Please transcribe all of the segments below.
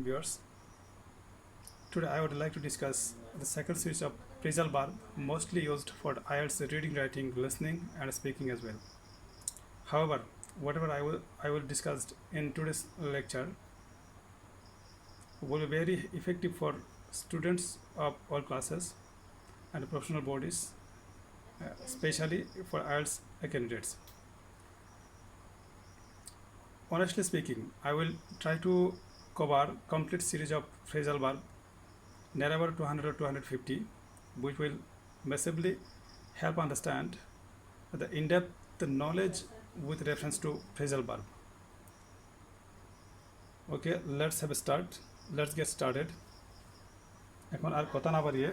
welcome viewers. Today I would like to discuss the second series of phrasal verb mostly used for IELTS reading, writing, listening and speaking as well. However, whatever I will discuss in today's lecture will be very effective for students of all classes and professional bodies, especially for IELTS candidates. Honestly speaking, I will try to cover complete series of phrasal verb, near about 200 or 250, which will massively help understand the in-depth knowledge with reference to phrasal verb. Okay, let's have a start. Let's get started. এখন আর কথা না বাড়িয়ে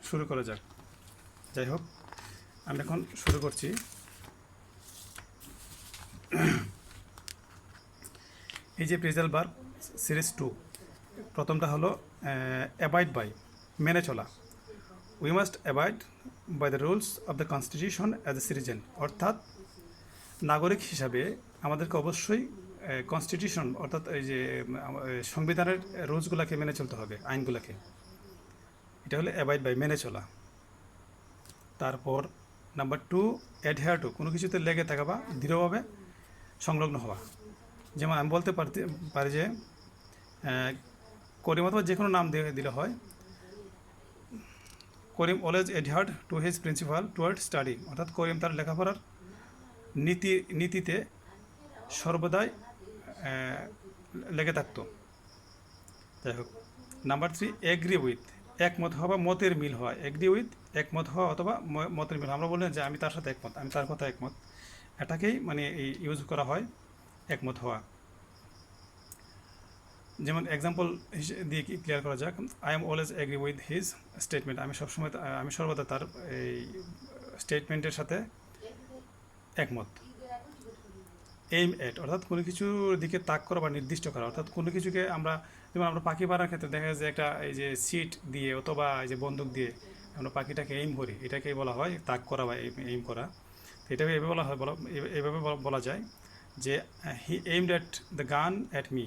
শুরু করা যাক। যাই হোক, আমি এখন শুরু করছি। এই যে phrasal verb সিরিজ 2, প্রথমটা হলো অ্যাবাইড বাই, মেনে চলা। We must abide by the rules of the constitution as a citizen, অর্থাৎ নাগরিক হিসাবে আমাদেরকে অবশ্যই কনস্টিটিউশন অর্থাৎ এই যে সংবিধানের রুলসগুলোকে মেনে চলতে হবে, আইনগুলোকে। এটা হলো অ্যাবাইড বাই, মেনে চলা। তারপর নাম্বার 2, অ্যাডহেয়ার টু, কোনো কিছুতে লেগে থাকা বা দৃঢ়ভাবে সংলগ্ন হওয়া। যেমন আমি বলতে পারি যে করিম অথবা যে কোনো নাম দিলে হয়, Karim always adhered to his principal toward study, অর্থাৎ করিম তার লেখাপড়ার নীতিতে সর্বদাই লেগে থাকতো। যাই হোক, নাম্বার 3, এগ্রি উইথ, একমত হওয়া বা মতের মিল হওয়া। এগ্রি উইথ, একমত হওয়া অথবা মতের মিল। আমরা বললেন যে আমি তার সাথে একমত, আমি তার কথা একমত, এটাকেই মানে ইউজ করা হয় একমত হওয়া। যেমন এক্সাম্পল দিয়ে ক্লিয়ার করা যাক, I am always agree with his statement, আমি সর্বদা তার এই স্টেটমেন্টের সাথে একমত। এইম এট, অর্থাৎ কোনো কিছুর দিকে তাক করা বা নির্দিষ্ট করা, অর্থাৎ কোনো কিছুকে যেমন আমরা পাখি মারার ক্ষেত্রে দেখা যায় যে একটা এই যে সিট দিয়ে অথবা এই যে বন্দুক দিয়ে আমরা পাখিটাকে এইম করি, এটাকেই বলা হয় তাক করা বা এইম করা। তো এটাকে এভাবে বলা যায় যে he aimed at the gun at me,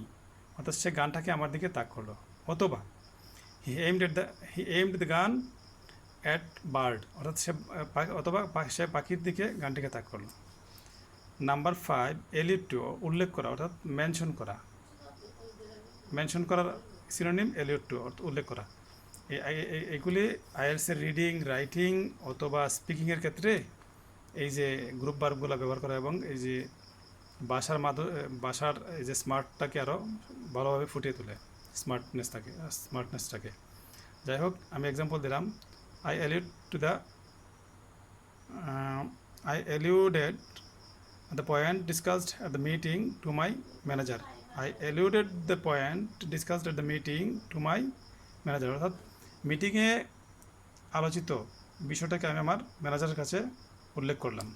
অর্থাৎ সে গানটাকে আমার দিকে তাক করলো। অথবা he aimed the gun at bird, অর্থাৎ সে পাখির দিকে গানটিকে তাক করলো। নাম্বার 5, এলিড টু, উল্লেখ করা অর্থাৎ মেনশন করার সিনোনিম এলিড টু, অর্থাৎ উল্লেখ করা। এইগুলি আইএলটিএসের রিডিং, রাইটিং অথবা স্পিকিংয়ের ক্ষেত্রে এই যে গ্রুপ ভার্বগুলো ব্যবহার করা এবং এই যে ভাষার এই যে স্মার্টটাকে আরও ভালোভাবে ফুটিয়ে তোলে, স্মার্টনেসটাকে। যাই হোক, আমি এক্সাম্পল দিলাম, I alluded the point discussed at the meeting to my manager. I alluded the point discussed at the meeting to my manager, অর্থাৎ মিটিংয়ে আলোচিত বিষয়টাকে আমি আমার ম্যানেজারের কাছে উল্লেখ করলাম।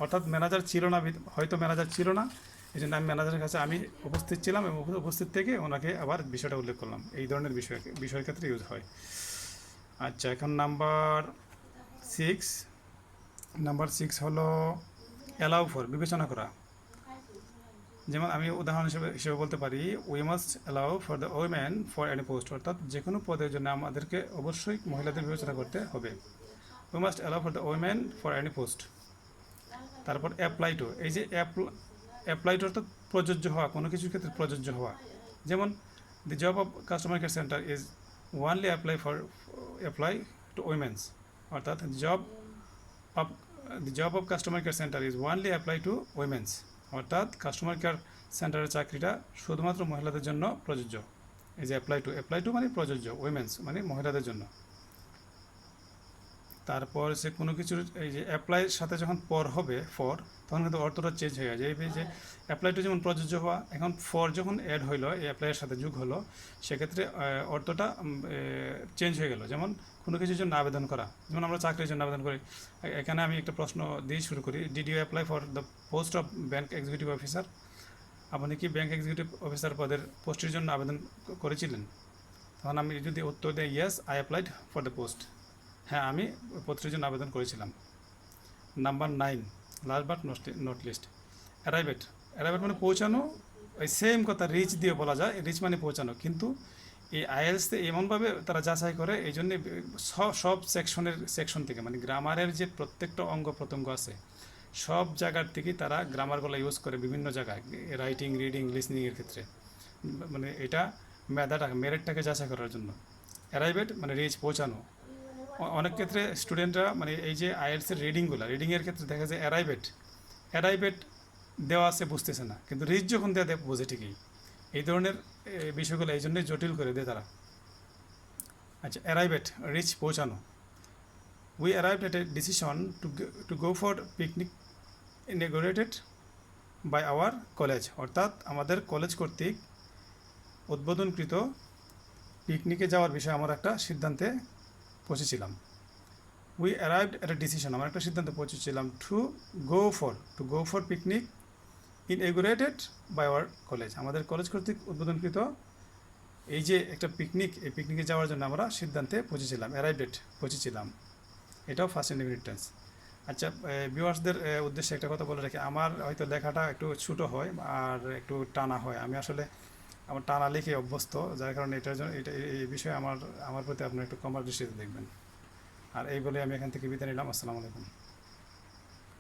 অর্থাৎ ম্যানেজার ছিল না, হয়তো ম্যানেজার ছিল না, এই জন্য আমি ম্যানেজারের কাছে আমি উপস্থিত ছিলাম এবং উপস্থিত থেকে ওনাকে আবার বিষয়টা উল্লেখ করলাম। এই ধরনের বিষয়ের ক্ষেত্রে ইউজ হয়। আচ্ছা, এখন নাম্বার 6 হলো অ্যালাউ ফর, বিবেচনা করা। যেমন আমি উদাহরণ হিসেবে বলতে পারি, we must allow for the women for any post, অর্থাৎ যে কোনো পদের জন্য আমাদেরকে অবশ্যই মহিলাদের বিবেচনা করতে হবে। We must allow for the women for any post. তারপর অ্যাপ্লাই টু, এই যে অ্যাপ্লাই টু অর্থাৎ প্রযোজ্য হওয়া, কোনো কিছুর ক্ষেত্রে প্রযোজ্য হওয়া। যেমন the job of customer care centre is only apply to women's, অর্থাৎ the job of customer care center is only apply to women's, অর্থাৎ কাস্টমার কেয়ার সেন্টারের চাকরিটা শুধুমাত্র মহিলাদের জন্য প্রযোজ্য। এই যে অ্যাপ্লাই টু মানে প্রযোজ্য, উইমেন্স মানে মহিলাদের জন্য। তারপর সে কোনো কিছুর এই যে অ্যাপ্লাইয়ের সাথে যখন পর হবে ফর, তখন কিন্তু অর্থটা চেঞ্জ হয়ে যায়। এই যে অ্যাপ্লাই টু যেমন প্রযোজ্য হওয়া, এখন ফর যখন অ্যাড হইলো, এই অ্যাপ্লাইয়ের সাথে যোগ হলো, সেক্ষেত্রে অর্থটা চেঞ্জ হয়ে গেল। যেমন কোনো কিছুর জন্য আবেদন করা, যেমন আমরা চাকরির জন্য আবেদন করি। এখানে আমি একটা প্রশ্ন দিয়ে শুরু করি, did you apply for the post of bank executive officer? আপনি কি ব্যাংক এক্সিকিউটিভ অফিসার পদের পোস্টের জন্য আবেদন করেছিলেন? তখন আমি যদি উত্তর দিই yes I applied for the post, হ্যাঁ আমি পত্রের জন্য আবেদন করেছিলাম। Number 9, last but not least, arrive at মানে পৌঁছানো ওই সেম কথা রিচ দিয়ে বলা যায়, রিচ মানে পৌঁছানো, কিন্তু এই আইএলসে এমনভাবে তারা যাচাই করে, এই জন্যে সব সব সেকশন থেকে, মানে গ্রামারের যে প্রত্যেকটা অঙ্গ প্রত্যঙ্গ আছে সব জায়গার থেকেই তারা গ্রামারগুলো ইউজ করে বিভিন্ন জায়গায়, রাইটিং, রিডিং, লিসনিংয়ের ক্ষেত্রে। মানে এটা মেরিটটাকে যাচাই করার জন্য। অ্যারাইভেট মানে রিচ, পৌঁছানো। অনেক ক্ষেত্রে স্টুডেন্টরা মানে এই যে আইএলসের রিডিংয়ের ক্ষেত্রে দেখা যায় অ্যারাইভেট দেওয়া আছে বুঝতেছে না, কিন্তু রিচ যখন দেওয়া দেয় বোঝে ঠিকই। এই ধরনের বিষয়গুলো এই জন্যই জটিল করে দেয় তারা। আচ্ছা, অ্যারাইভেট রিচ, পৌঁছানো। We arrived at a decision to go for picnic inaugurated by our college, অর্থাৎ আমাদের কলেজ কর্তৃক উদ্বোধনকৃত পিকনিকে যাওয়ার বিষয়ে আমরা একটা সিদ্ধান্তে পৌঁছেছিলাম। We arrived at a decision, আমরা একটা সিদ্ধান্তে পৌঁছেছিলাম to go for picnic inaugurated by our college, আমাদের কলেজ কর্তৃক উদ্বোধনকৃত এই যে একটা পিকনিক, এই পিকনিকে যাওয়ার জন্য আমরা সিদ্ধান্তে পৌঁছেছিলাম, অ্যারাইভড পৌঁছেছিলাম। এটাও ফার্স্ট ইনডিফিনিট টেন্স। আচ্ছা, ভিউয়ার্সদের উদ্দেশ্যে একটা কথা বলে রাখি, আমার হয়তো লেখাটা একটু ছোটো হয় আর একটু টানা হয়, আমি আসলে আমার টানা লিখে অভ্যস্ত, যার কারণে এটার জন্য এই বিষয়ে আমার প্রতি আপনার একটু কমার দৃষ্টিতে দেখবেন। আর এই বলে আমি এখান থেকে বিদায় নিলাম। আসসালামু আলাইকুম।